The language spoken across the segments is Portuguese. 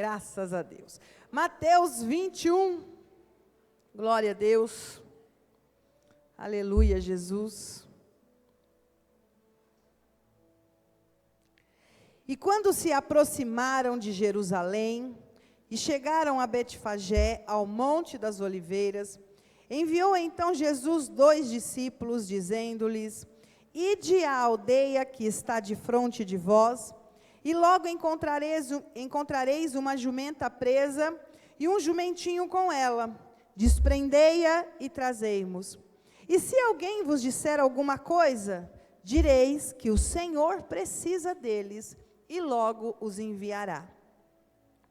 Graças a Deus. Mateus 21. Glória a Deus. Aleluia, Jesus. E quando se aproximaram de Jerusalém e chegaram a Betfagé, ao Monte das Oliveiras, enviou então Jesus 2 discípulos, dizendo-lhes: Ide à aldeia que está defronte de vós, e logo encontrareis uma jumenta presa e um jumentinho com ela. Desprendei-a e trazei-mos. E se alguém vos disser alguma coisa, direis que o Senhor precisa deles e logo os enviará.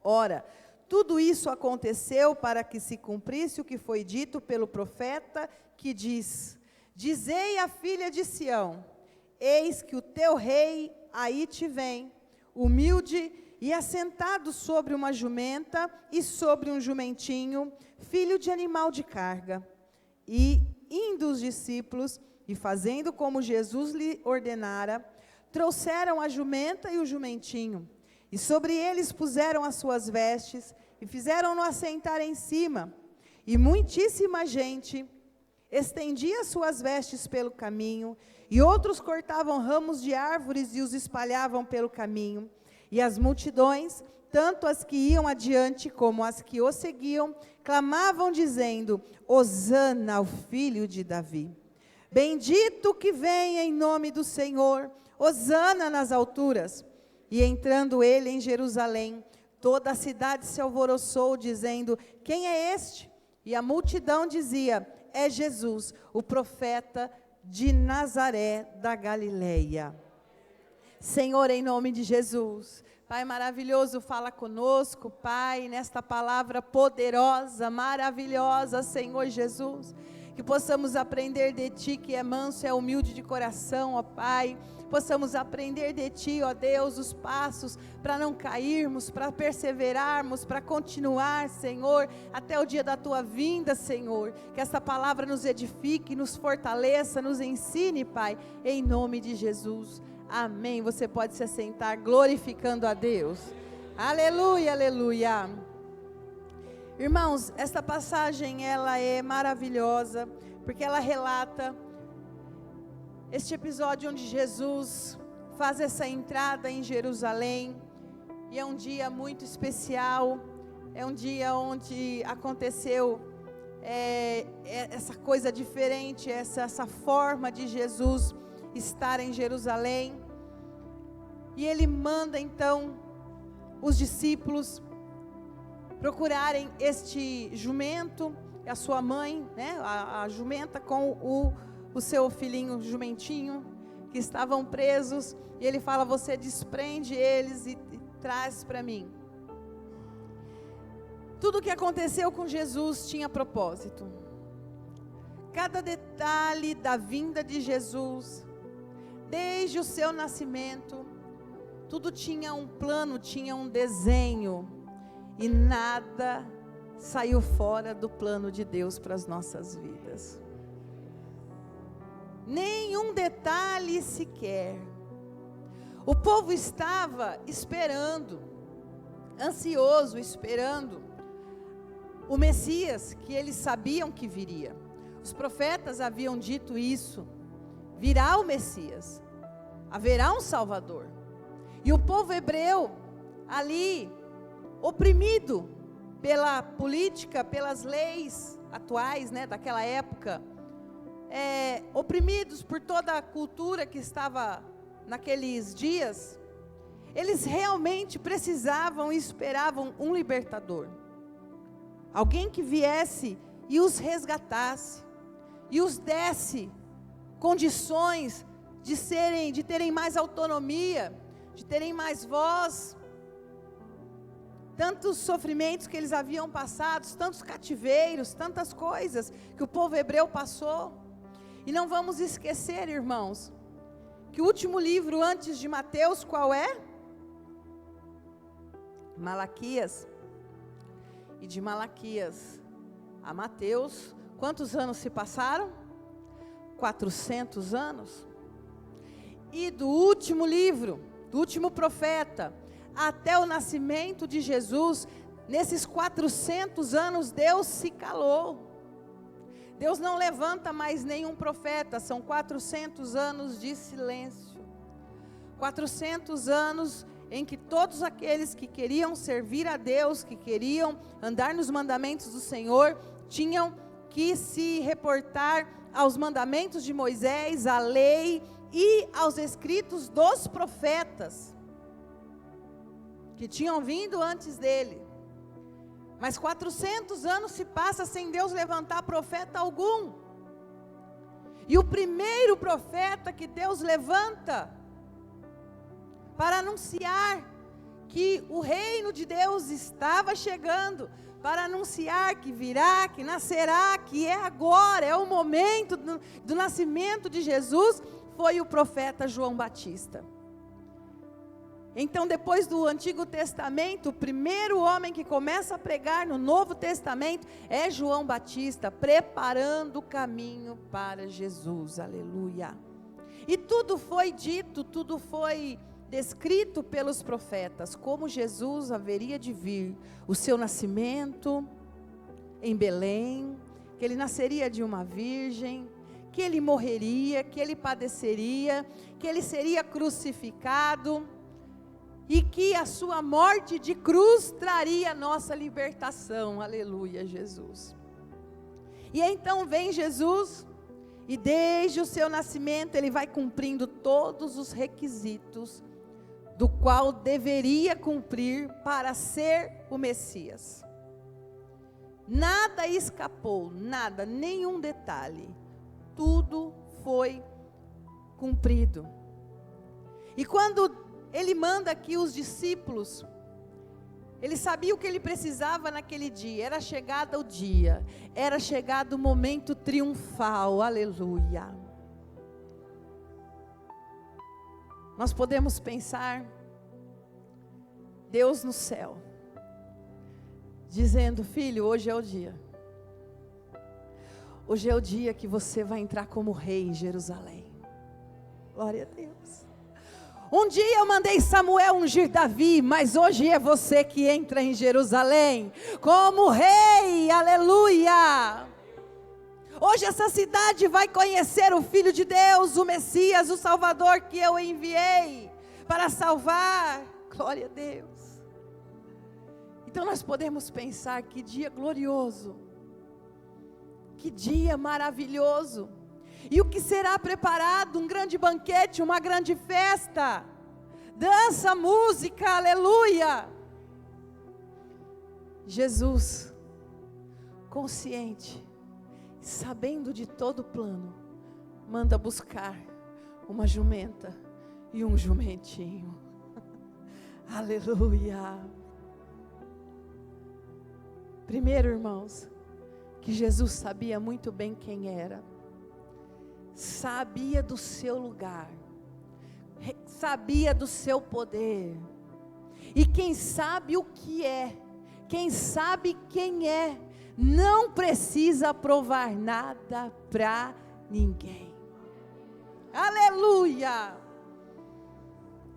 Ora, tudo isso aconteceu para que se cumprisse o que foi dito pelo profeta, que diz: Dizei à filha de Sião: Eis que o teu rei aí te vem, humilde e assentado sobre uma jumenta e sobre um jumentinho, filho de animal de carga. E indo os discípulos, e fazendo como Jesus lhe ordenara, trouxeram a jumenta e o jumentinho, e sobre eles puseram as suas vestes, e fizeram-no assentar em cima. E muitíssima gente estendia suas vestes pelo caminho, e outros cortavam ramos de árvores e os espalhavam pelo caminho. E as multidões, tanto as que iam adiante como as que o seguiam, clamavam dizendo: Hosana ao filho de Davi. Bendito que vem em nome do Senhor, Hosana nas alturas. E entrando ele em Jerusalém, toda a cidade se alvoroçou, dizendo: Quem é este? E a multidão dizia: É Jesus, o profeta de Nazaré da Galileia. Senhor, em nome de Jesus, Pai maravilhoso, fala conosco, Pai, nesta palavra poderosa, maravilhosa, Senhor Jesus, que possamos aprender de Ti, que é manso, é humilde de coração, ó Pai, possamos aprender de Ti, ó Deus, os passos para não cairmos, para perseverarmos, para continuar, Senhor, até o dia da Tua vinda, Senhor, que esta palavra nos edifique, nos fortaleça, nos ensine, Pai, em nome de Jesus. Amém. Você pode se assentar glorificando a Deus. Aleluia, aleluia. Irmãos, esta passagem ela é maravilhosa, porque ela relata este episódio onde Jesus faz essa entrada em Jerusalém, e é um dia muito especial, é um dia onde aconteceu essa coisa diferente, essa forma de Jesus estar em Jerusalém, e ele manda então os discípulos procurarem este jumento, a sua mãe, né, a jumenta com o seu filhinho jumentinho, que estavam presos, e ele fala: você desprende eles e traz para mim. Tudo o que aconteceu com Jesus tinha propósito. Cada detalhe da vinda de Jesus, desde o seu nascimento, tudo tinha um plano, tinha um desenho, e nada saiu fora do plano de Deus para as nossas vidas. Nenhum detalhe sequer. O povo estava esperando, ansioso, esperando o Messias, que eles sabiam que viria. Os profetas haviam dito isso: virá o Messias, haverá um Salvador. E o povo hebreu, ali, oprimido pela política, pelas leis atuais, né, daquela época, oprimidos por toda a cultura que estava naqueles dias, eles realmente precisavam e esperavam um libertador, alguém que viesse e os resgatasse, e os desse condições de terem mais autonomia, de terem mais voz. Tantos sofrimentos que eles haviam passado, tantos cativeiros, tantas coisas que o povo hebreu passou. E não vamos esquecer, irmãos, que o último livro antes de Mateus, qual é? Malaquias. E de Malaquias a Mateus, quantos anos se passaram? 400 anos. E do último livro, do último profeta, até o nascimento de Jesus, nesses 400 anos, Deus se calou. Deus não levanta mais nenhum profeta, são 400 anos de silêncio. 400 anos em que todos aqueles que queriam servir a Deus, que queriam andar nos mandamentos do Senhor, tinham que se reportar aos mandamentos de Moisés, à lei e aos escritos dos profetas, que tinham vindo antes dele. Mas 400 anos se passa sem Deus levantar profeta algum. E o primeiro profeta que Deus levanta para anunciar que o reino de Deus estava chegando, para anunciar que virá, que nascerá, que é agora, é o momento do nascimento de Jesus, foi o profeta João Batista. Então, depois do Antigo Testamento, o primeiro homem que começa a pregar no Novo Testamento é João Batista, preparando o caminho para Jesus, aleluia. E tudo foi dito, tudo foi descrito pelos profetas, como Jesus haveria de vir, o seu nascimento em Belém, que ele nasceria de uma virgem, que ele morreria, que ele padeceria, que ele seria crucificado, e que a sua morte de cruz traria a nossa libertação, aleluia, Jesus. E então vem Jesus, e desde o seu nascimento ele vai cumprindo todos os requisitos, do qual deveria cumprir para ser o Messias. Nada escapou, nada, nenhum detalhe, tudo foi cumprido. E quando ele manda aqui os discípulos, ele sabia o que ele precisava naquele dia, era chegado o dia, era chegado o momento triunfal, aleluia. Nós podemos pensar, Deus no céu, dizendo: filho, hoje é o dia. Hoje é o dia que você vai entrar como rei em Jerusalém. Glória a Deus. Um dia eu mandei Samuel ungir Davi, mas hoje é você que entra em Jerusalém como rei, aleluia. Hoje essa cidade vai conhecer o Filho de Deus, o Messias, o Salvador que eu enviei para salvar, glória a Deus. Então nós podemos pensar, que dia glorioso, que dia maravilhoso. E o que será preparado? Um grande banquete, uma grande festa, dança, música, aleluia. Jesus, consciente, sabendo de todo o plano, manda buscar uma jumenta e um jumentinho, aleluia. Primeiro, irmãos, que Jesus sabia muito bem quem era, sabia do seu lugar, sabia do seu poder, e quem sabe o que é, quem sabe quem é, não precisa provar nada para ninguém, aleluia.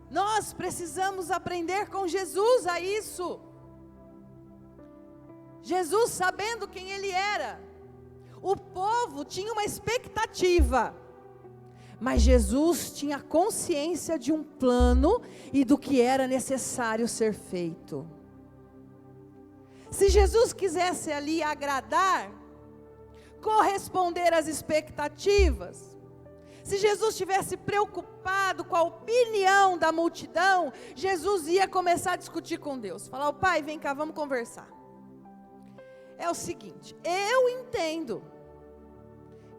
Nós precisamos aprender com Jesus a isso. Jesus, sabendo quem ele era, o povo tinha uma expectativa, mas Jesus tinha consciência de um plano e do que era necessário ser feito. Se Jesus quisesse ali agradar, corresponder às expectativas, se Jesus estivesse preocupado com a opinião da multidão, Jesus ia começar a discutir com Deus, falar: "O Pai, vem cá, vamos conversar. É o seguinte, eu entendo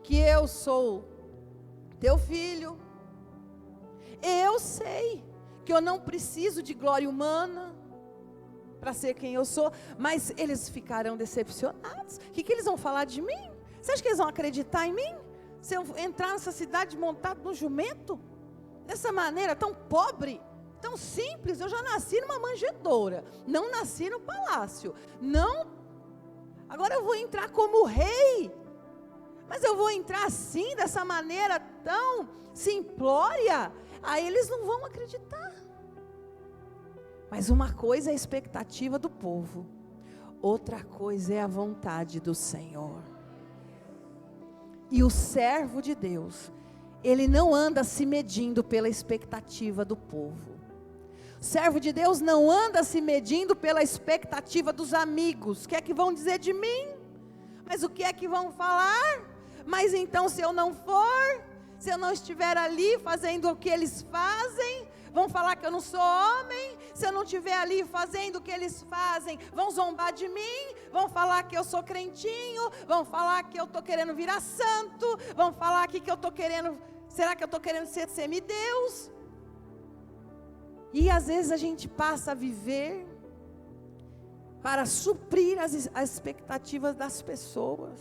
que eu sou teu filho, eu sei que eu não preciso de glória humana para ser quem eu sou, mas eles ficarão decepcionados. O que eles vão falar de mim? Você acha que eles vão acreditar em mim? Se eu entrar nessa cidade montado no jumento, dessa maneira tão pobre, tão simples, eu já nasci numa manjedoura, não nasci no palácio, agora eu vou entrar como rei, mas eu vou entrar assim, dessa maneira tão simplória, aí eles não vão acreditar." Mas uma coisa é a expectativa do povo, outra coisa é a vontade do Senhor. E o servo de Deus, ele não anda se medindo pela expectativa do povo. O servo de Deus não anda se medindo pela expectativa dos amigos. O que é que vão dizer de mim? Mas o que é que vão falar? Mas então, se eu não for, se eu não estiver ali fazendo o que eles fazem, vão falar que eu não sou homem. Se eu não estiver ali fazendo o que eles fazem, vão zombar de mim, vão falar que eu sou crentinho, vão falar que eu estou querendo virar santo, vão falar que eu estou querendo, será que eu estou querendo ser semideus? E às vezes a gente passa a viver para suprir as expectativas das pessoas.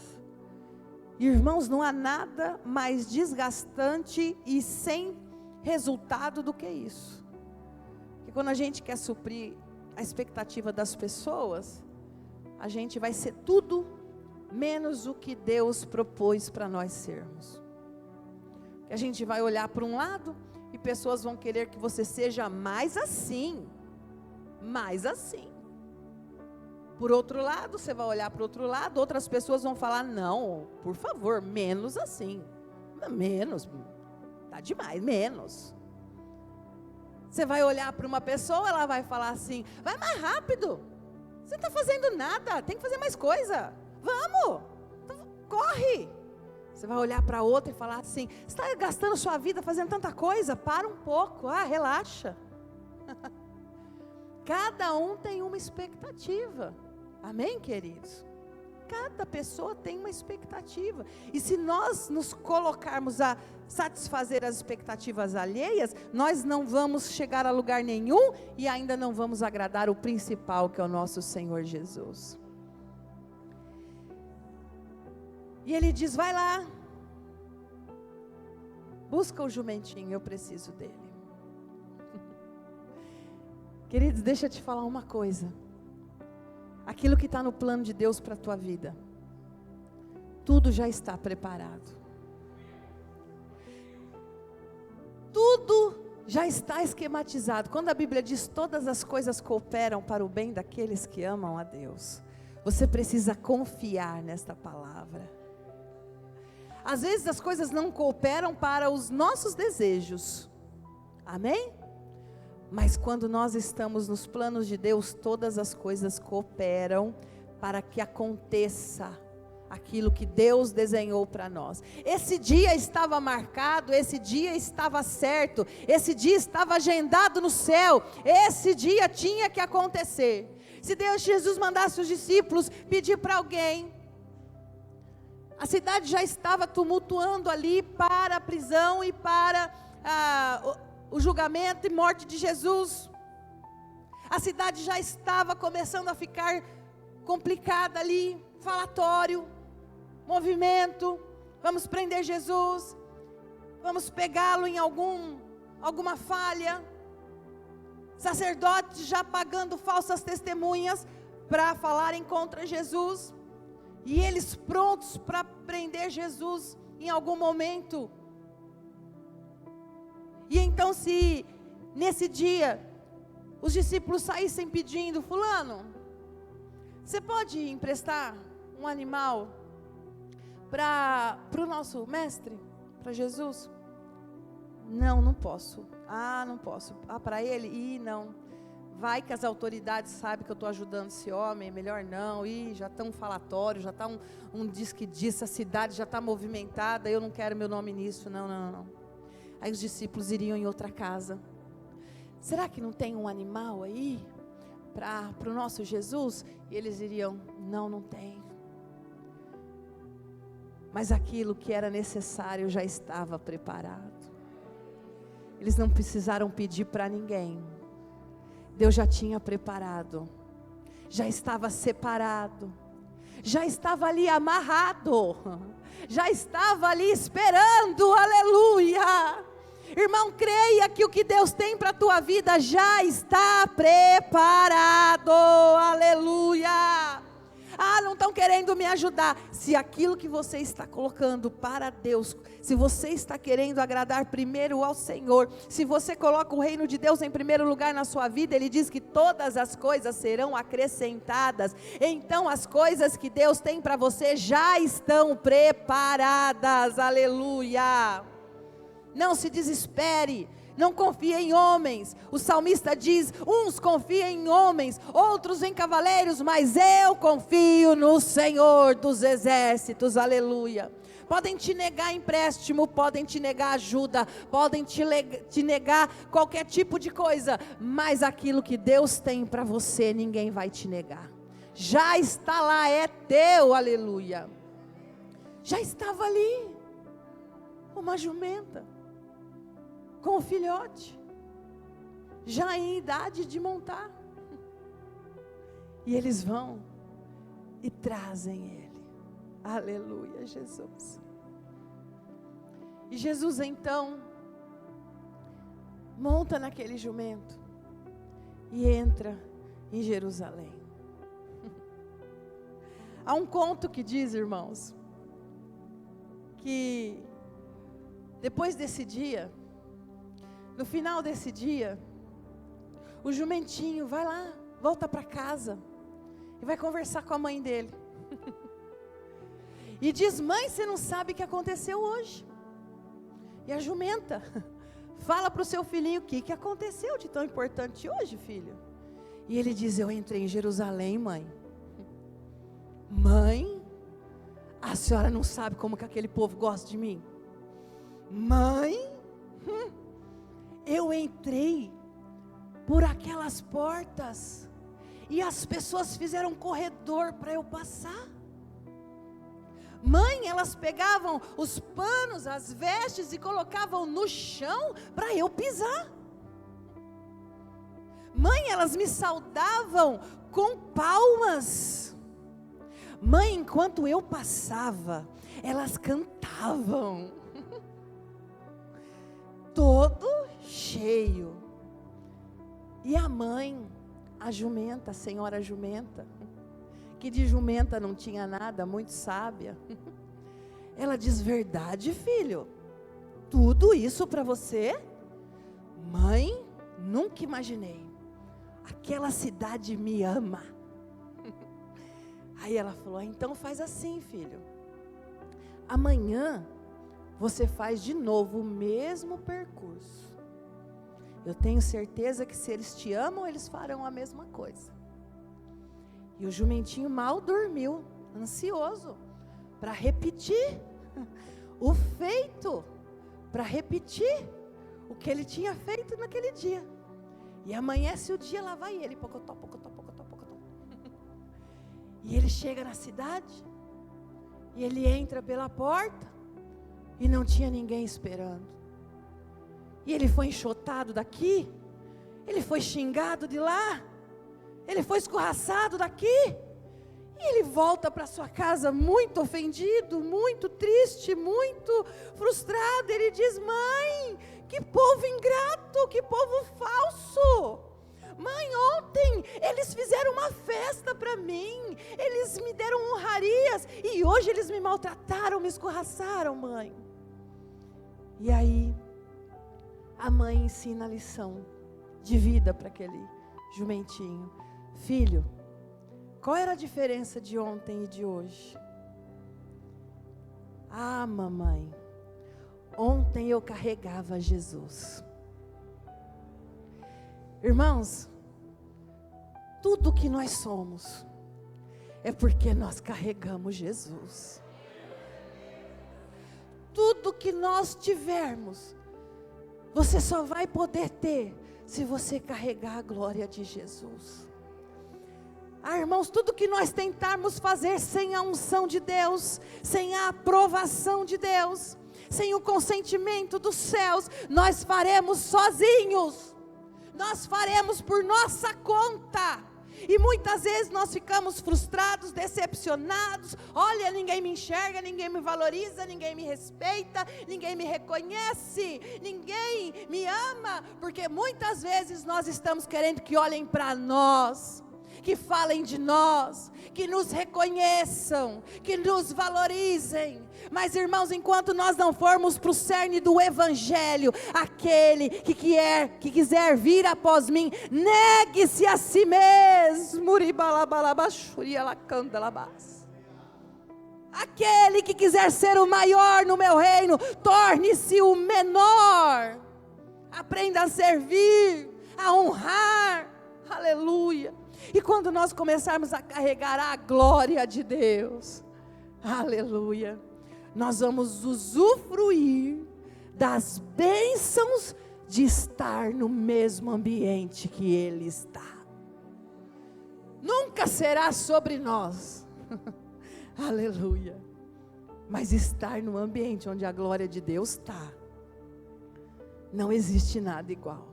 Irmãos, não há nada mais desgastante e sem resultado do que isso. Porque quando a gente quer suprir a expectativa das pessoas, a gente vai ser tudo menos o que Deus propôs para nós sermos. A gente vai olhar para um lado e pessoas vão querer que você seja mais assim. Mais assim. Por outro lado, você vai olhar para o outro lado, outras pessoas vão falar, não, por favor, menos assim. Menos, tá demais, menos. Você vai olhar para uma pessoa, ela vai falar assim, vai mais rápido. Você não está fazendo nada, tem que fazer mais coisa. Vamos, corre. Você vai olhar para outra e falar assim, você está gastando sua vida fazendo tanta coisa, para um pouco, relaxa. Cada um tem uma expectativa, amém, queridos? Cada pessoa tem uma expectativa, e se nós nos colocarmos a satisfazer as expectativas alheias, nós não vamos chegar a lugar nenhum, e ainda não vamos agradar o principal, que é o nosso Senhor Jesus. E ele diz, vai lá, busca o jumentinho, eu preciso dele. Queridos, deixa eu te falar uma coisa, aquilo que está no plano de Deus para a tua vida, tudo já está preparado, tudo já está esquematizado. Quando a Bíblia diz, todas as coisas cooperam para o bem daqueles que amam a Deus, você precisa confiar nesta palavra. Às vezes as coisas não cooperam para os nossos desejos, amém? Mas quando nós estamos nos planos de Deus, todas as coisas cooperam para que aconteça aquilo que Deus desenhou para nós. Esse dia estava marcado, esse dia estava certo, esse dia estava agendado no céu, esse dia tinha que acontecer. Se Jesus mandasse os discípulos pedir para alguém, a cidade já estava tumultuando ali para a prisão e para o julgamento e morte de Jesus. A cidade já estava começando a ficar complicada ali, falatório, movimento, vamos prender Jesus, vamos pegá-lo em alguma falha, sacerdotes já pagando falsas testemunhas para falarem contra Jesus, e eles prontos para prender Jesus em algum momento. E então, se nesse dia os discípulos saíssem pedindo, fulano, você pode emprestar um animal para o nosso mestre, para Jesus? Não posso. Não posso. Para ele? Não. Vai que as autoridades sabem que eu estou ajudando esse homem, melhor não. Já está um falatório, já está um diz que diz, a cidade já está movimentada, eu não quero meu nome nisso, não. Aí os discípulos iriam em outra casa. Será que não tem um animal aí para o nosso Jesus? E eles iriam, não tem. Mas aquilo que era necessário já estava preparado. Eles não precisaram pedir para ninguém. Deus já tinha preparado. Já estava separado. Já estava ali amarrado. Já estava ali esperando, aleluia. Irmão, creia que o que Deus tem para a tua vida já está preparado, aleluia. Não estão estão querendo me ajudar. Se aquilo que você está colocando para Deus, se você está querendo agradar primeiro ao Senhor, se você coloca o reino de Deus em primeiro lugar na sua vida, Ele diz que todas as coisas serão acrescentadas. Então as coisas que Deus tem para você já estão preparadas, aleluia. Não se desespere, não confie em homens. O salmista diz: uns confiam em homens, outros em cavaleiros, mas eu confio no Senhor dos exércitos, aleluia. Podem te negar empréstimo, podem te negar ajuda, podem te negar qualquer tipo de coisa, mas aquilo que Deus tem para você, ninguém vai te negar. Já está lá, é teu, aleluia. Já estava ali uma jumenta com o filhote, já em idade de montar, e eles vão e trazem ele, aleluia, Jesus. E Jesus então monta naquele jumento e entra em Jerusalém. Há um conto que diz, irmãos, que depois desse dia, no final desse dia, o jumentinho vai lá, volta para casa e vai conversar com a mãe dele. E diz: mãe, você não sabe o que aconteceu hoje. E a jumenta fala para o seu filhinho: o que aconteceu de tão importante hoje, filho? E ele diz: eu entrei em Jerusalém, mãe. Mãe, a senhora não sabe como que aquele povo gosta de mim? Mãe, eu entrei por aquelas portas e as pessoas fizeram um corredor para eu passar. Mãe, elas pegavam os panos, as vestes e colocavam no chão para eu pisar. Mãe, elas me saudavam com palmas. Mãe, enquanto eu passava, elas cantavam. Todo cheio. E a mãe, a jumenta, a senhora jumenta, que de jumenta não tinha nada, muito sábia, ela diz: verdade, filho? Tudo isso para você? Mãe, nunca imaginei. Aquela cidade me ama. Aí ela falou: então faz assim, filho. Amanhã você faz de novo o mesmo percurso. Eu tenho certeza que se eles te amam, eles farão a mesma coisa. E o jumentinho mal dormiu, ansioso, para repetir o feito, para repetir o que ele tinha feito naquele dia. E amanhece o dia, lá vai ele, pocotó, pocotó, pocotó, pocotó. E ele chega na cidade, e ele entra pela porta, e não tinha ninguém esperando. E ele foi enxotado daqui, ele foi xingado de lá, ele foi escorraçado daqui, e ele volta para sua casa muito ofendido, muito triste, muito frustrado. Ele diz: mãe, que povo ingrato, que povo falso. Mãe, ontem eles fizeram uma festa para mim, eles me deram honrarias, e hoje eles me maltrataram, me escorraçaram, mãe. E aí, a mãe ensina a lição de vida para aquele jumentinho. Filho, qual era a diferença de ontem e de hoje? Ah, mamãe, ontem eu carregava Jesus. Irmãos, tudo que nós somos é porque nós carregamos Jesus. Tudo que nós tivermos, você só vai poder ter se você carregar a glória de Jesus. Ah, irmãos, tudo que nós tentarmos fazer sem a unção de Deus, sem a aprovação de Deus, sem o consentimento dos céus, nós faremos sozinhos, nós faremos por nossa conta. E muitas vezes nós ficamos frustrados, decepcionados. Olha, ninguém me enxerga, ninguém me valoriza, ninguém me respeita, ninguém me reconhece, ninguém me ama, porque muitas vezes nós estamos querendo que olhem para nós, que falem de nós, que nos reconheçam, que nos valorizem. Mas, irmãos, enquanto nós não formos para o cerne do Evangelho, aquele que quiser vir após mim, negue-se a si mesmo. Aquele que quiser ser o maior no meu reino, torne-se o menor. Aprenda a servir, a honrar. Aleluia. E quando nós começarmos a carregar a glória de Deus, aleluia, nós vamos usufruir das bênçãos de estar no mesmo ambiente que Ele está. Nunca será sobre nós, aleluia, mas estar no ambiente onde a glória de Deus está, não existe nada igual.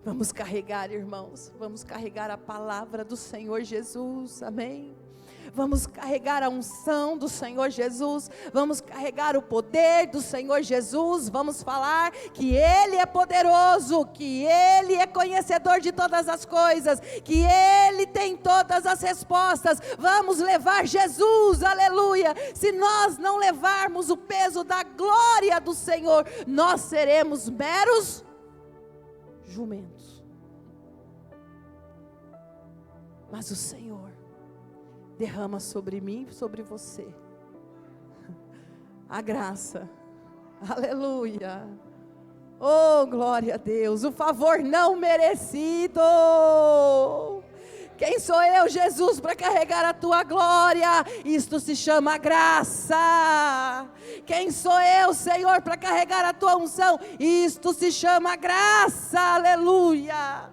Vamos carregar, irmãos, vamos carregar a palavra do Senhor Jesus, amém? Vamos carregar a unção do Senhor Jesus, vamos carregar o poder do Senhor Jesus, vamos falar que Ele é poderoso, que Ele é conhecedor de todas as coisas, que Ele tem todas as respostas. Vamos levar Jesus, aleluia. Se nós não levarmos o peso da glória do Senhor, nós seremos meros jumentos. Mas o Senhor derrama sobre mim e sobre você a graça, aleluia, oh glória a Deus, o favor não merecido. Quem sou eu, Jesus, para carregar a tua glória? Isto se chama graça. Quem sou eu, Senhor, para carregar a tua unção? Isto se chama graça, aleluia.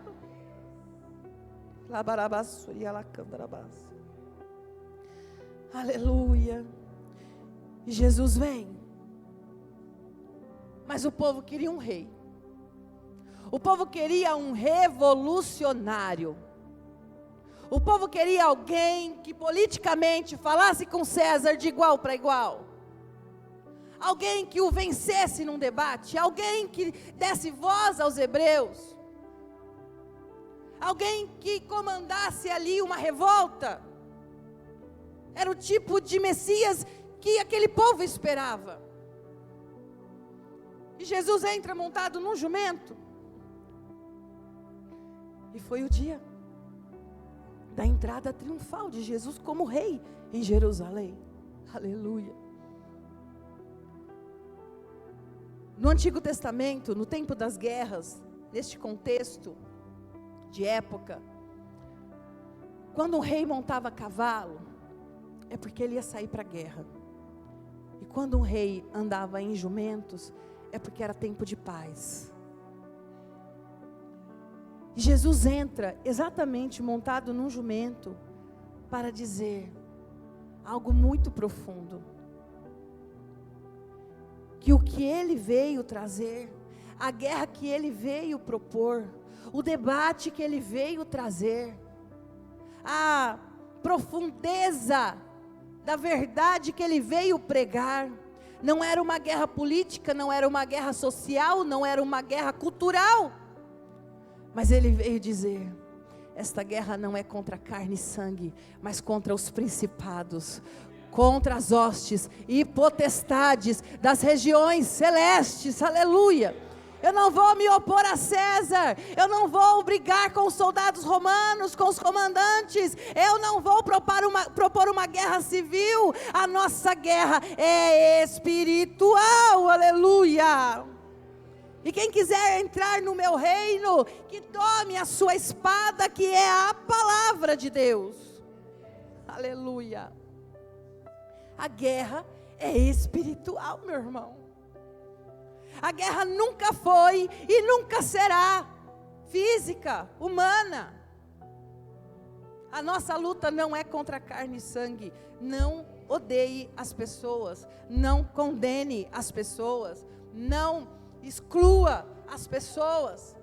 Aleluia. E Jesus vem. Mas o povo queria um rei. O povo queria um revolucionário. O povo queria alguém que politicamente falasse com César de igual para igual. Alguém que o vencesse num debate. Alguém que desse voz aos hebreus. Alguém que comandasse ali uma revolta. Era o tipo de Messias que aquele povo esperava. E Jesus entra montado num jumento. E foi o dia da entrada triunfal de Jesus como rei em Jerusalém. Aleluia. No Antigo Testamento, no tempo das guerras, neste contexto de época, quando um rei montava cavalo, é porque ele ia sair para a guerra. E quando um rei andava em jumentos, é porque era tempo de paz. E Jesus entra exatamente montado num jumento para dizer algo muito profundo. Que o que ele veio trazer, a guerra que ele veio propor, o debate que ele veio trazer, a profundeza da verdade que ele veio pregar, não era uma guerra política, não era uma guerra social, não era uma guerra cultural, mas ele veio dizer: esta guerra não é contra carne e sangue, mas contra os principados, contra as hostes e potestades das regiões celestes, aleluia. Eu não vou me opor a César, eu não vou brigar com os soldados romanos, com os comandantes, eu não vou propor uma guerra civil, a nossa guerra é espiritual, aleluia. E quem quiser entrar no meu reino, que tome a sua espada, que é a palavra de Deus, aleluia. A guerra é espiritual, meu irmão. A guerra nunca foi e nunca será física, humana. A nossa luta não é contra carne e sangue. Não odeie as pessoas, não condene as pessoas, não exclua as pessoas.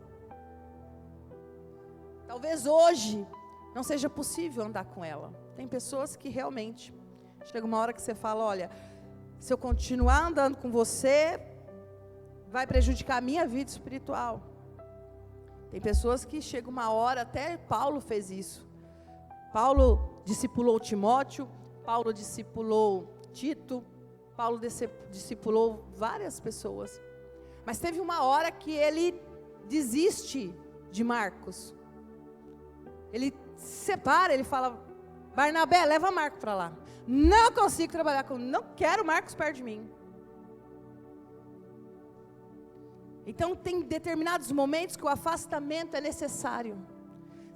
Talvez hoje não seja possível andar com ela. Tem pessoas que realmente, chega uma hora que você fala: olha, se eu continuar andando com você, vai prejudicar a minha vida espiritual. Tem pessoas que chega uma hora, até Paulo fez isso. Paulo discipulou Timóteo, Paulo discipulou Tito, Paulo discipulou várias pessoas. Mas teve uma hora que ele desiste de Marcos. Ele separa, ele fala: Barnabé, leva Marcos para lá. Não consigo trabalhar com, não quero Marcos perto de mim. Então tem determinados momentos que o afastamento é necessário.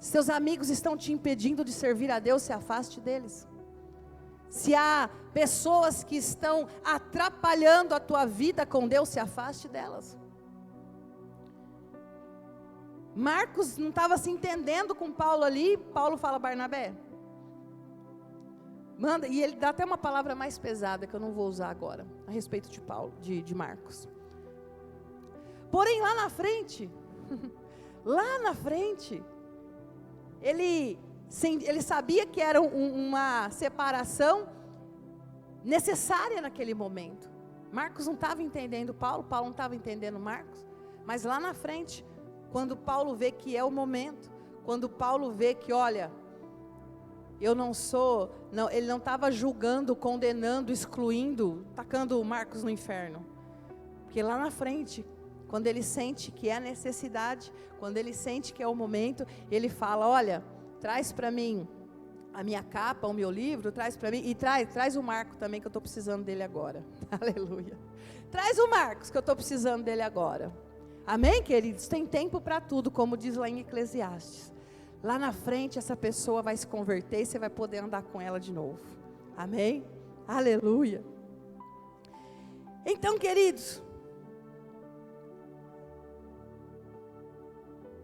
Se seus amigos estão te impedindo de servir a Deus, se afaste deles. Se há pessoas que estão atrapalhando a tua vida com Deus, se afaste delas. Marcos não estava se entendendo com Paulo ali. Paulo fala: Barnabé, manda, e ele dá até uma palavra mais pesada que eu não vou usar agora, a respeito de Paulo, de Marcos. Porém, lá na frente, ele sabia que era uma separação necessária naquele momento. Marcos não estava entendendo Paulo não estava entendendo Marcos, mas lá na frente, quando Paulo vê que é o momento, quando Paulo vê que, olha, eu não sou, não, ele não estava julgando, condenando, excluindo, tacando Marcos no inferno, porque lá na frente, quando ele sente que é a necessidade, quando ele sente que é o momento, ele fala: olha, traz para mim a minha capa, o meu livro, traz para mim, e traz o Marco também, que eu estou precisando dele agora. Aleluia. Traz o Marcos, que eu estou precisando dele agora. Amém, queridos? Tem tempo para tudo, como diz lá em Eclesiastes. Lá na frente, essa pessoa vai se converter e você vai poder andar com ela de novo. Amém? Aleluia. Então, queridos,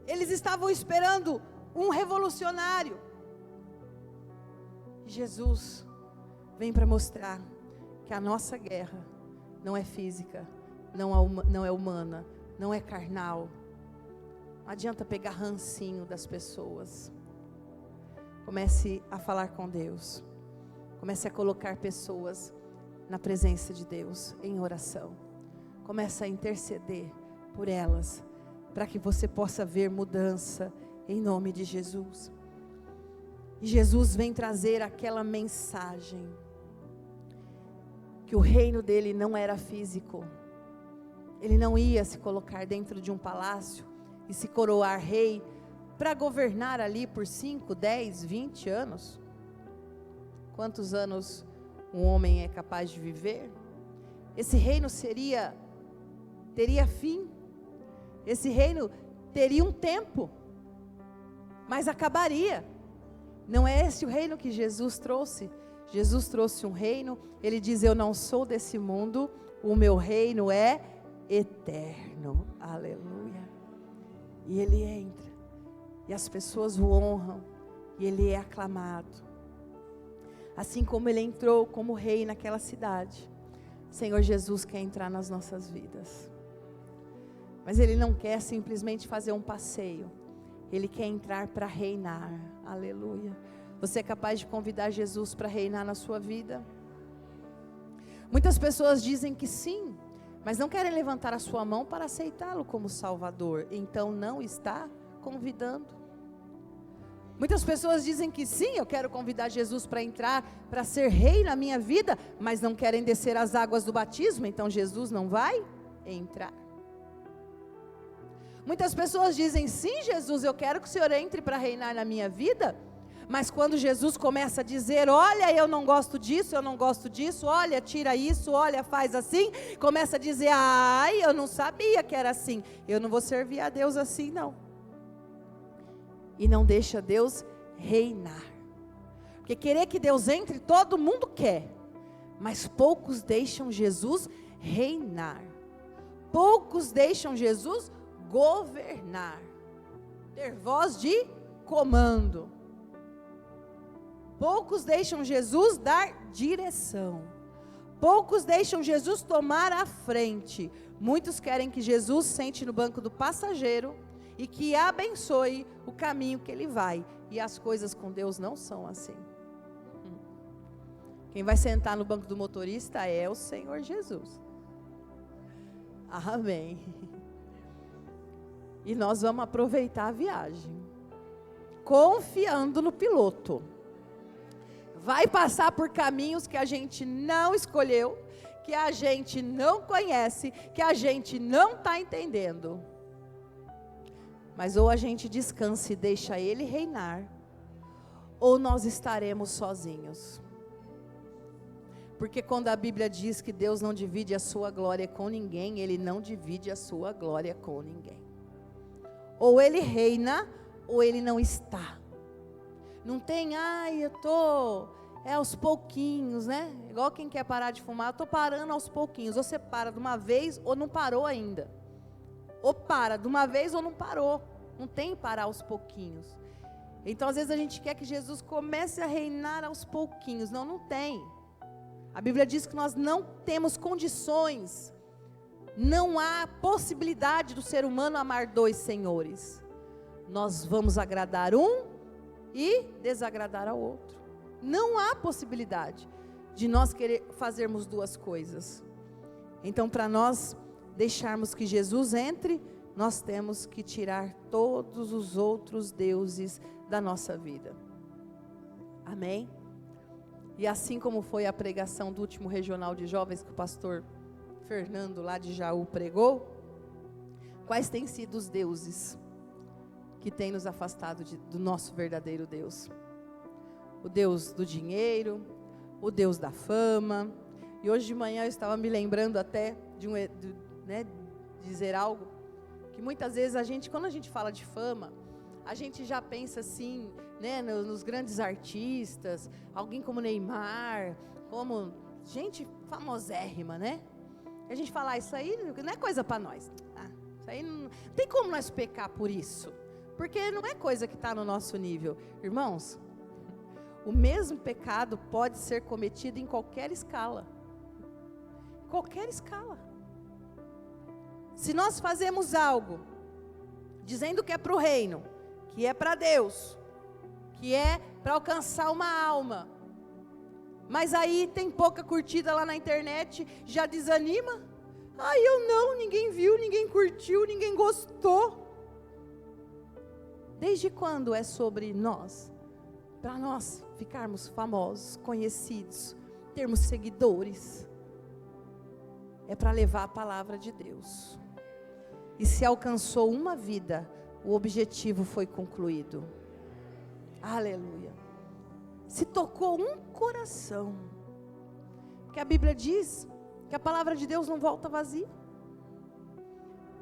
eles estavam esperando um revolucionário. Jesus vem para mostrar que a nossa guerra não é física, não é humana, não é carnal. Não adianta pegar rancinho das pessoas. Comece a falar com Deus. Comece a colocar pessoas na presença de Deus em oração. Comece a interceder por elas, para que você possa ver mudança em nome de Jesus. E Jesus vem trazer aquela mensagem, que o reino dele não era físico. Ele não ia se colocar dentro de um palácio e se coroar rei para governar ali por 5, 10, 20 anos. Quantos anos um homem é capaz de viver? Esse reino teria fim. Esse reino teria um tempo, mas acabaria. Não é esse o reino que Jesus trouxe. Jesus trouxe um reino, ele diz: eu não sou desse mundo, o meu reino é eterno. Aleluia. E ele entra, e as pessoas o honram, e ele é aclamado. Assim como ele entrou como rei naquela cidade, Senhor Jesus quer entrar nas nossas vidas. Mas ele não quer simplesmente fazer um passeio. Ele quer entrar para reinar. Aleluia. Você é capaz de convidar Jesus para reinar na sua vida? Muitas pessoas dizem que sim, mas não querem levantar a sua mão para aceitá-lo como Salvador. Então não está convidando. Muitas pessoas dizem que sim, eu quero convidar Jesus para entrar, para ser rei na minha vida, mas não querem descer as águas do batismo, então Jesus não vai entrar. Muitas pessoas dizem: sim, Jesus, eu quero que o Senhor entre para reinar na minha vida, mas quando Jesus começa a dizer: olha, eu não gosto disso, olha, tira isso, olha, faz assim, começa a dizer: ai, eu não sabia que era assim, eu não vou servir a Deus assim não. E não deixa Deus reinar, porque querer que Deus entre, todo mundo quer, mas poucos deixam Jesus reinar, poucos deixam Jesus governar, ter voz de comando. Poucos deixam Jesus dar direção. Poucos deixam Jesus tomar a frente. Muitos querem que Jesus sente no banco do passageiro e que abençoe o caminho que ele vai. E as coisas com Deus não são assim. Quem vai sentar no banco do motorista é o Senhor Jesus. Amém. E nós vamos aproveitar a viagem, confiando no piloto. vai passar por caminhos que a gente não escolheu, que a gente não conhece, que a gente não está entendendo. Mas ou a gente descansa e deixa Ele reinar, ou nós estaremos sozinhos. Porque quando a Bíblia diz que Deus não divide a sua glória com ninguém, Ele não divide a sua glória com ninguém. Ou Ele reina, ou Ele não está. Não tem, eu estou aos pouquinhos, né? Igual quem quer parar de fumar, eu estou parando aos pouquinhos. Ou você para de uma vez, ou não parou ainda. Ou para de uma vez, ou não parou. Não tem parar aos pouquinhos. Então, às vezes, a gente quer que Jesus comece a reinar aos pouquinhos. Não, não tem. A Bíblia diz que nós não temos condições, não há possibilidade do ser humano amar dois senhores. Nós vamos agradar um e desagradar ao outro. Não há possibilidade de nós querer fazermos duas coisas. Então, para nós deixarmos que Jesus entre, nós temos que tirar todos os outros deuses da nossa vida. Amém? E assim como foi a pregação do último regional de jovens que o pastor Fernando lá de Jaú pregou, quais têm sido os deuses que têm nos afastado do nosso verdadeiro Deus? O Deus do dinheiro, o Deus da fama. E hoje de manhã eu estava me lembrando até de dizer algo, que muitas vezes quando a gente fala de fama, a gente já pensa assim, nos grandes artistas, alguém como Neymar, como gente famosérrima, né? E a gente fala, isso aí não é coisa para nós. Isso aí não tem como nós pecar por isso, porque não é coisa que está no nosso nível. Irmãos, o mesmo pecado pode ser cometido em qualquer escala. Qualquer escala. Se nós fazemos algo, dizendo que é para o reino, que é para Deus, que é para alcançar uma alma, mas aí tem pouca curtida lá na internet, já desanima. Ninguém viu, ninguém curtiu, ninguém gostou. Desde quando é sobre nós? Para nós ficarmos famosos, conhecidos, termos seguidores. É para levar a palavra de Deus. E se alcançou uma vida, o objetivo foi concluído. Aleluia. Se tocou um coração, porque a Bíblia diz que a palavra de Deus não volta vazia.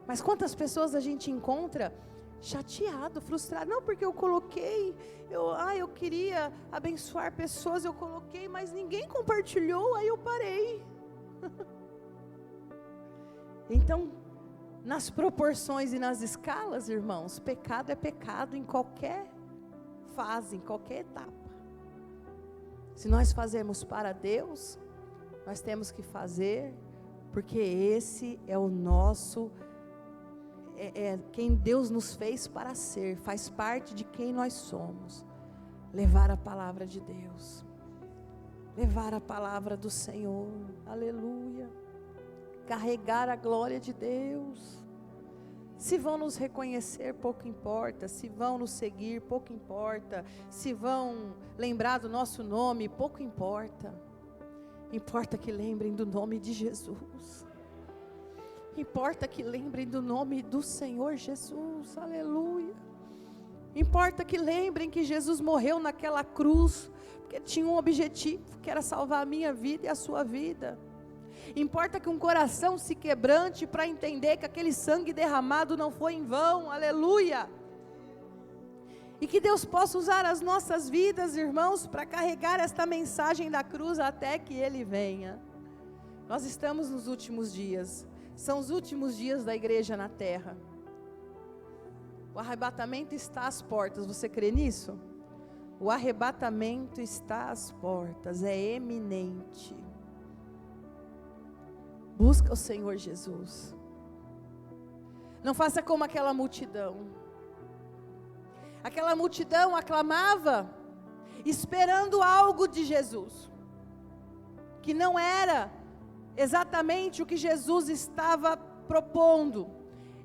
Mas quantas pessoas a gente encontra chateado, frustrado? Não, porque eu coloquei, eu queria abençoar pessoas, eu coloquei, mas ninguém compartilhou, aí eu parei. Então, nas proporções e nas escalas, irmãos, pecado é pecado em qualquer fase, em qualquer etapa. Se nós fazemos para Deus, nós temos que fazer, porque esse é o nosso, quem Deus nos fez para ser, faz parte de quem nós somos. Levar a palavra de Deus, levar a palavra do Senhor, aleluia. Carregar a glória de Deus. Se vão nos reconhecer, pouco importa. Se vão nos seguir, pouco importa. Se vão lembrar do nosso nome, pouco importa. Importa que lembrem do nome de Jesus. Importa que lembrem do nome do Senhor Jesus, aleluia. Importa que lembrem que Jesus morreu naquela cruz, porque tinha um objetivo, que era salvar a minha vida e a sua vida. Importa que um coração se quebrante para entender que aquele sangue derramado não foi em vão, aleluia. E que Deus possa usar as nossas vidas, irmãos, para carregar esta mensagem da cruz até que Ele venha. Nós estamos nos últimos dias, são os últimos dias da igreja na terra. O arrebatamento está às portas, você crê nisso? O arrebatamento está às portas, é eminente. Busca o Senhor Jesus. Não faça como aquela multidão. Aquela multidão aclamava, esperando algo de Jesus, que não era exatamente o que Jesus estava propondo.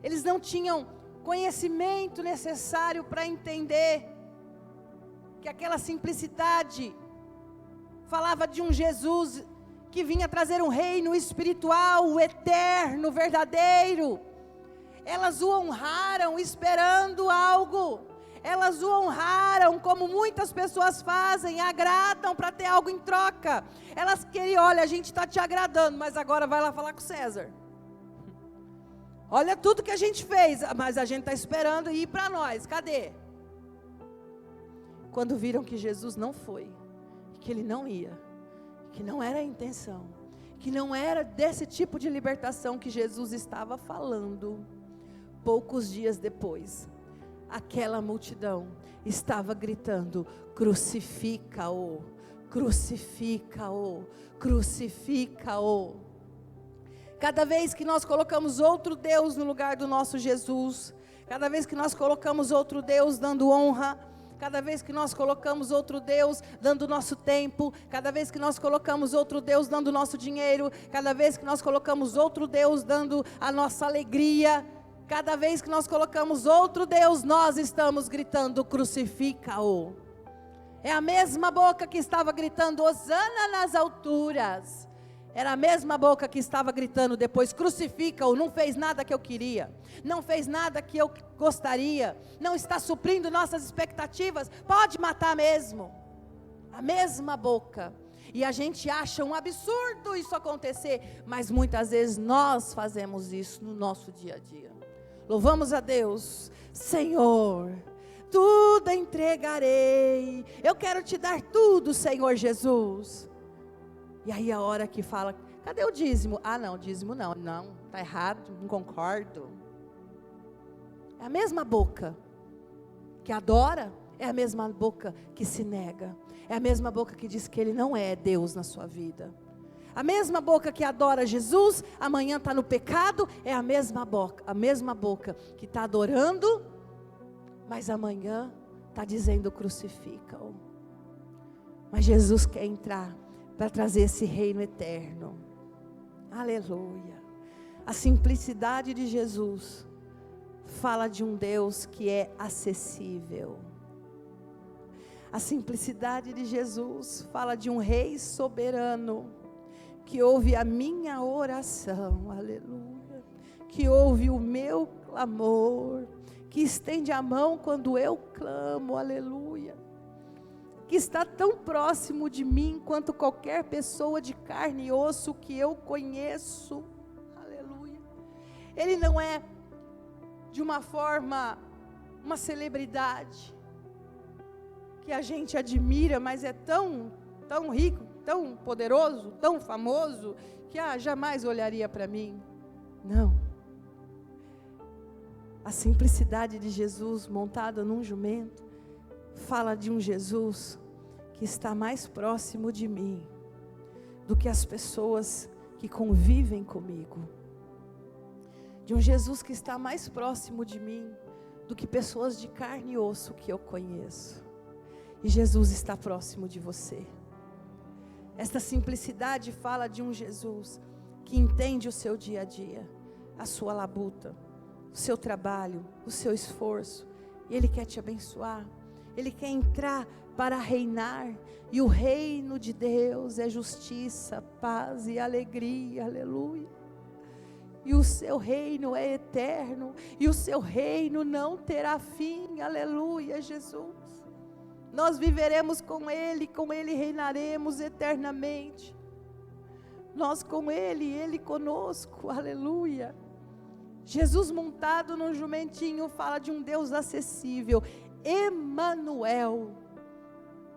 Eles não tinham conhecimento necessário para entender que aquela simplicidade falava de um Jesus que vinha trazer um reino espiritual, eterno, verdadeiro. Elas o honraram esperando algo. Elas o honraram como muitas pessoas fazem, agradam para ter algo em troca. Elas queriam, olha, a gente está te agradando, mas agora vai lá falar com César. Olha tudo que a gente fez, mas a gente está esperando ir para nós, cadê? Quando viram que Jesus não foi, que ele não ia, que não era a intenção, que não era desse tipo de libertação que Jesus estava falando, poucos dias depois, aquela multidão estava gritando: crucifica-o, crucifica-o, crucifica-o. Cada vez que nós colocamos outro Deus no lugar do nosso Jesus, cada vez que nós colocamos outro Deus dando honra, cada vez que nós colocamos outro Deus dando nosso tempo, cada vez que nós colocamos outro Deus dando nosso dinheiro, cada vez que nós colocamos outro Deus dando a nossa alegria, cada vez que nós colocamos outro Deus, nós estamos gritando: crucifica-o. É a mesma boca que estava gritando hosana nas alturas. Era a mesma boca que estava gritando depois: crucifica-o, não fez nada que eu queria, não fez nada que eu gostaria, não está suprindo nossas expectativas, pode matar mesmo. A mesma boca. E a gente acha um absurdo isso acontecer, mas muitas vezes nós fazemos isso no nosso dia a dia. Louvamos a Deus. Senhor, tudo entregarei, eu quero te dar tudo, Senhor Jesus. E aí a hora que fala: cadê o dízimo? Ah não, dízimo não, está errado, não concordo. É a mesma boca que adora, é a mesma boca que se nega, é a mesma boca que diz que Ele não é Deus na sua vida. A mesma boca que adora Jesus, amanhã está no pecado, é a mesma boca que está adorando, mas amanhã está dizendo: crucifica-o. Mas Jesus quer entrar para trazer esse reino eterno. Aleluia. A simplicidade de Jesus fala de um Deus que é acessível. A simplicidade de Jesus fala de um rei soberano, que ouve a minha oração, aleluia, que ouve o meu clamor, que estende a mão quando eu clamo, aleluia, que está tão próximo de mim quanto qualquer pessoa de carne e osso que eu conheço, aleluia. Ele não é de uma forma, uma celebridade, que a gente admira, mas é tão rico, tão poderoso, tão famoso, que jamais olharia para mim. Não. A simplicidade de Jesus montada num jumento fala de um Jesus que está mais próximo de mim do que as pessoas que convivem comigo. De um Jesus que está mais próximo de mim do que pessoas de carne e osso que eu conheço. E Jesus está próximo de você. Esta simplicidade fala de um Jesus que entende o seu dia a dia, a sua labuta, o seu trabalho, o seu esforço. E Ele quer te abençoar. Ele quer entrar para reinar. E o reino de Deus é justiça, paz e alegria. Aleluia. E o seu reino é eterno. E o seu reino não terá fim. Aleluia, Jesus. Nós viveremos com Ele reinaremos eternamente. Nós com Ele conosco, aleluia. Jesus montado num jumentinho fala de um Deus acessível, Emanuel,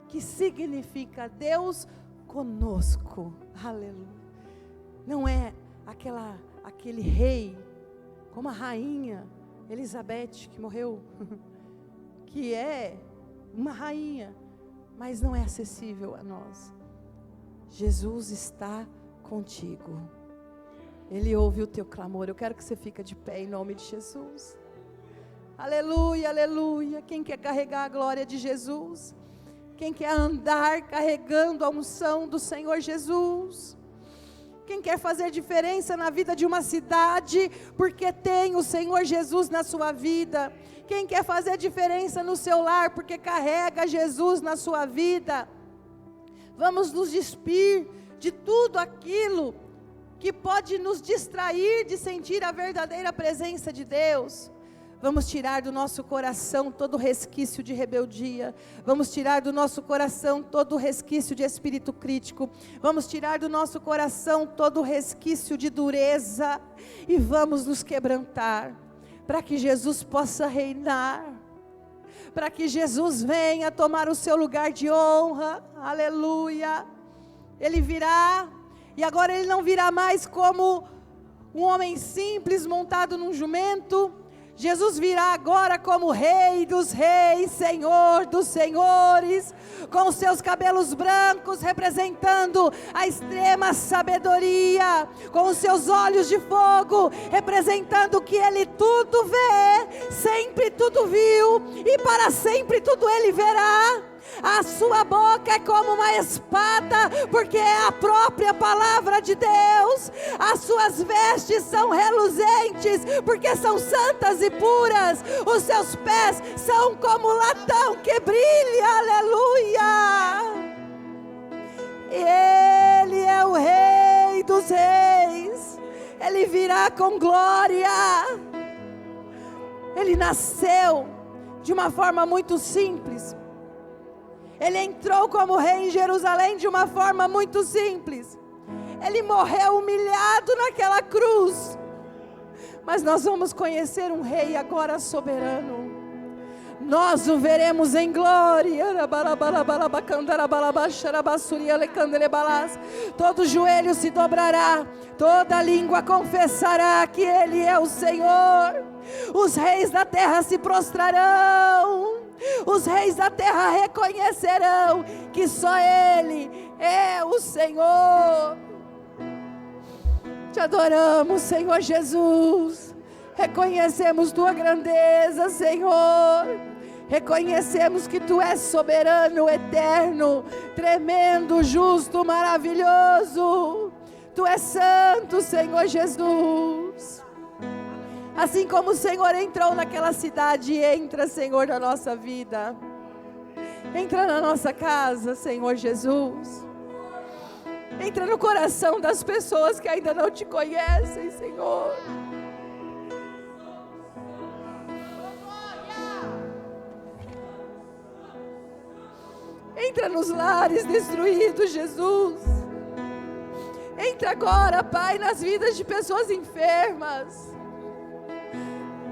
que significa Deus conosco, aleluia. Não é aquele rei, como a rainha Elizabeth que morreu, que é uma rainha, mas não é acessível a nós. Jesus está contigo. Ele ouve o teu clamor. Eu quero que você fique de pé em nome de Jesus. Aleluia, aleluia. Quem quer carregar a glória de Jesus? Quem quer andar carregando a unção do Senhor Jesus? Quem quer fazer diferença na vida de uma cidade, porque tem o Senhor Jesus na sua vida? Quem quer fazer diferença no seu lar, porque carrega Jesus na sua vida? Vamos nos despir de tudo aquilo que pode nos distrair de sentir a verdadeira presença de Deus. Vamos tirar do nosso coração todo resquício de rebeldia. Vamos tirar do nosso coração todo resquício de espírito crítico. Vamos tirar do nosso coração todo resquício de dureza. E vamos nos quebrantar, para que Jesus possa reinar. Para que Jesus venha tomar o seu lugar de honra. Aleluia. Ele virá, e agora Ele não virá mais como um homem simples montado num jumento. Jesus virá agora como Rei dos reis, Senhor dos senhores, com os seus cabelos brancos representando a extrema sabedoria, com os seus olhos de fogo representando que Ele tudo vê, sempre tudo viu e para sempre tudo Ele verá. A sua boca é como uma espada, porque é a própria palavra de Deus. As suas vestes são reluzentes, porque são santas e puras. Os seus pés são como latão que brilha, aleluia. Ele é o Rei dos reis, Ele virá com glória. Ele nasceu de uma forma muito simples. Ele entrou como rei em Jerusalém de uma forma muito simples. Ele morreu humilhado naquela cruz. Mas nós vamos conhecer um rei agora soberano. Nós o veremos em glória. Todo joelho se dobrará, toda língua confessará que Ele é o Senhor. Os reis da terra se prostrarão. Os reis da terra reconhecerão que só Ele é o Senhor. Te adoramos, Senhor Jesus. Reconhecemos Tua grandeza, Senhor. Reconhecemos que Tu és soberano, eterno, tremendo, justo, maravilhoso. Tu és santo, Senhor Jesus. Assim como o Senhor entrou naquela cidade, entra, Senhor, na nossa vida. Entra na nossa casa, Senhor Jesus. Entra no coração das pessoas que ainda não Te conhecem, Senhor. Entra nos lares destruídos, Jesus. Entra agora, Pai, nas vidas de pessoas enfermas.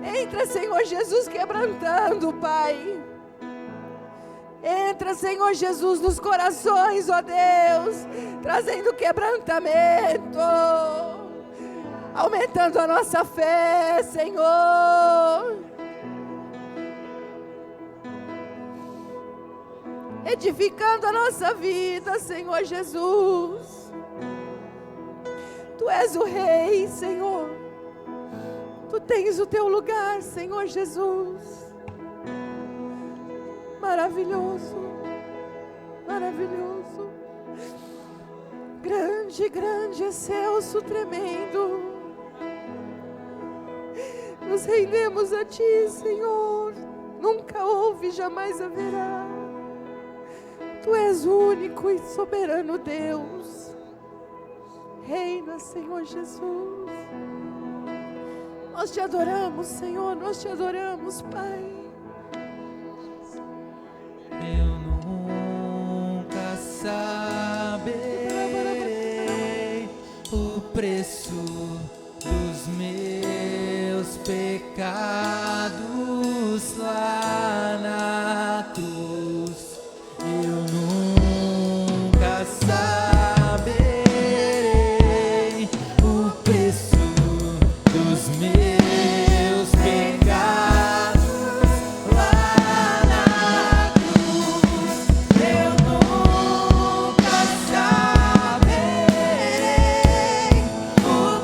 Entra, Senhor Jesus, quebrantando, Pai. Entra, Senhor Jesus, nos corações, ó Deus, trazendo quebrantamento, aumentando a nossa fé, Senhor. Edificando a nossa vida, Senhor Jesus. Tu és o Rei, Senhor. Tu tens o Teu lugar, Senhor Jesus. Maravilhoso, maravilhoso. Grande, grande, excelso, tremendo. Nos rendemos a Ti, Senhor. Nunca houve, jamais haverá. Tu és o único e soberano Deus. Reina, Senhor Jesus. Nós Te adoramos, Senhor, nós Te adoramos, Pai. Eu nunca saberei o preço dos meus pecados lá na cruz. Eu nunca saberei o preço dos meus pecados lá na cruz. Eu nunca saberei o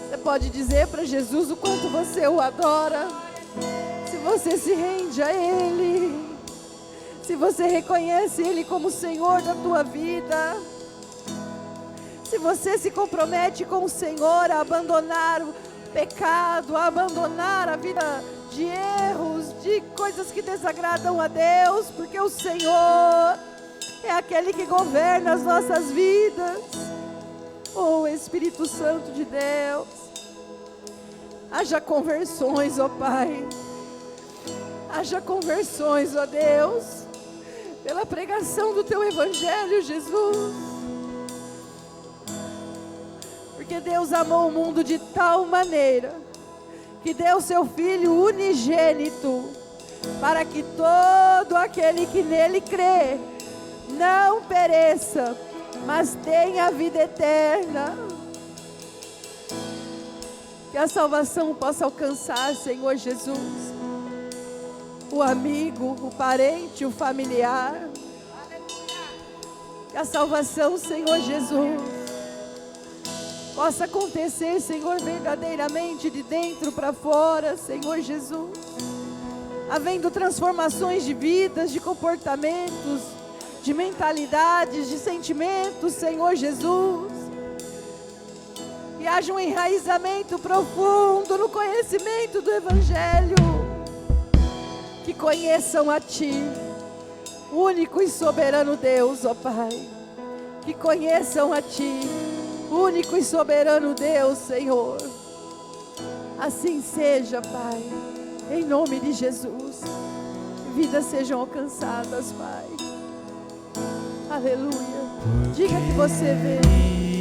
Você pode dizer para Jesus o quanto você o adora. Se você se rende a Ele, se você reconhece Ele como Senhor da tua vida, se você se compromete com o Senhor a abandonar o pecado, a abandonar a vida de erros, de coisas que desagradam a Deus, porque o Senhor é aquele que governa as nossas vidas. Oh, Espírito Santo de Deus, haja conversões, ó Pai, haja conversões, ó Deus, pela pregação do Teu Evangelho, Jesus, porque Deus amou o mundo de tal maneira, que deu Seu Filho unigênito, para que todo aquele que nele crê, não pereça, mas tenha a vida eterna. Que a salvação possa alcançar, Senhor Jesus, o amigo, o parente, o familiar. Que a salvação, Senhor Jesus, possa acontecer, Senhor, verdadeiramente de dentro para fora, Senhor Jesus, havendo transformações de vidas, de comportamentos, de mentalidades, de sentimentos, Senhor Jesus, que haja um enraizamento profundo no conhecimento do Evangelho, que conheçam a Ti, único e soberano Deus, ó Pai, que conheçam a Ti, único e soberano Deus, Senhor. Assim seja, Pai, em nome de Jesus, vidas sejam alcançadas, Pai. Aleluia. Diga que você vê.